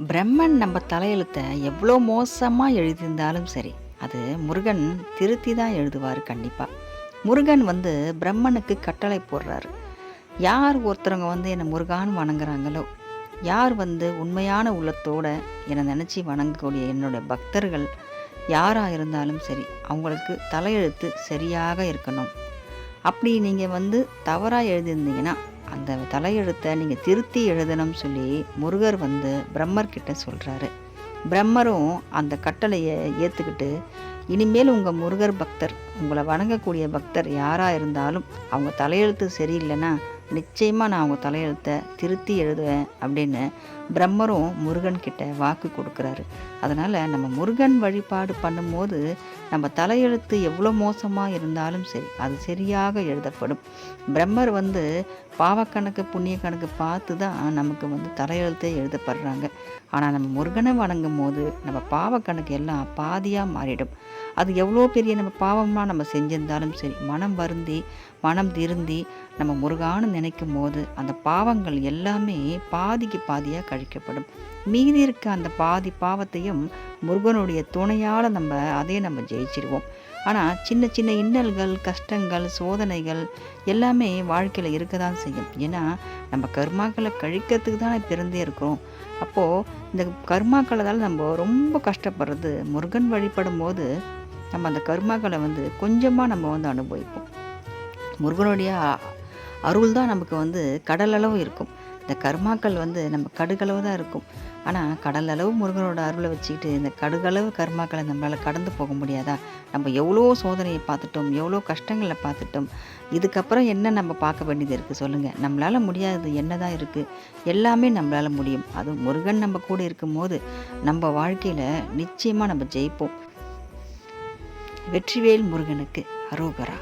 பிரம்மன் நம்ம தலையெழுத்தை எவ்வளோ மோசமாக எழுதியிருந்தாலும் சரி, அது முருகன் திருத்தி தான் எழுதுவார் கண்டிப்பாக. முருகன் பிரம்மனுக்கு கட்டளை போடுறாரு. யார் ஒருத்தவங்க என்னை முருகான்னு வணங்குறாங்களோ, யார் உண்மையான உள்ளத்தோட என்னை நினச்சி வணங்கக்கூடிய என்னுடைய பக்தர்கள் யாராக இருந்தாலும் சரி, அவங்களுக்கு தலையெழுத்து சரியாக இருக்கணும். அப்படி நீங்கள் தவறாக எழுதியிருந்தீங்கன்னா அந்த தலையெழுத்தை நீங்கள் திருத்தி எழுதணும்னு சொல்லி முருகர் பிரம்மர்கிட்ட சொல்கிறாரு. பிரம்மரும் அந்த கட்டளையை ஏற்றுக்கிட்டு, இனிமேல் உங்கள் முருகர் பக்தர், உங்களை வணங்கக்கூடிய பக்தர் யாராக இருந்தாலும் அவங்க தலையெழுத்து சரியில்லைன்னா நிச்சயமாக நான் அவங்க தலையெழுத்தை திருத்தி எழுதுவேன் அப்படின்னு பிரம்மரும் முருகன்கிட்ட வாக்கு கொடுக்குறாரு. அதனால் நம்ம முருகன் வழிபாடு பண்ணும்போது நம்ம தலையெழுத்து எவ்வளோ மோசமாக இருந்தாலும் சரி, அது சரியாக எழுதப்படும். பிரம்மர் பாவக்கணக்கு புண்ணிய கணக்கு பார்த்து தான் நமக்கு தலையெழுத்தே எழுதப்படுறாங்க. ஆனால் நம்ம முருகனை வணங்கும் போது நம்ம பாவக்கணக்கு எல்லாம் பாதியாக மாறிடும். அது எவ்வளோ பெரிய நம்ம பாவமாக நம்ம செஞ்சிருந்தாலும் சரி, மனம் வருந்தி மனம் திருந்தி நம்ம முருகான்னு நினைக்கும் போது அந்த பாவங்கள் எல்லாமே பாதிக்கு பாதியாக கழிக்கப்படும். மீதி இருக்க அந்த பாதி பாவத்தையும் முருகனுடைய துணையால் நம்ம ஜெயிச்சிடுவோம். ஆனால் சின்ன சின்ன இன்னல்கள், கஷ்டங்கள், சோதனைகள் எல்லாமே வாழ்க்கையில் இருக்க தான் செய்யும். ஏன்னா நம்ம கர்மாக்களை கழிக்கிறதுக்கு தான் பிறந்தே இருக்கிறோம். அப்போது இந்த கர்மாக்களால் நம்ம ரொம்ப கஷ்டப்படுறது. முருகன் வழிபடும் போது நம்ம அந்த கர்மாக்களை கொஞ்சமாக நம்ம அனுபவிப்போம். முருகனுடைய அருள் தான் நமக்கு கடலளவு இருக்கும். இந்த கர்மாக்கள் நம்ம கடுகளவு தான் இருக்கும். ஆனால் கடலளவு முருகனோட அருளை வச்சுக்கிட்டு இந்த கடுகளவு கர்மாக்களை நம்மளால் கடந்து போக முடியாதா? நம்ம எவ்வளோ சோதனையை பார்த்துட்டோம், எவ்வளோ கஷ்டங்களை பார்த்துட்டோம். இதுக்கப்புறம் என்ன நம்ம பார்க்க வேண்டியது இருக்குது சொல்லுங்கள்? நம்மளால் முடியாதது என்ன தான் இருக்குது? எல்லாமே நம்மளால் முடியும். அதுவும் முருகன் நம்ம கூட இருக்கும்போது நம்ம வாழ்க்கையில் நிச்சயமாக நம்ம ஜெயிப்போம். வெற்றிவேல் முருகனுக்கு அரோகரா.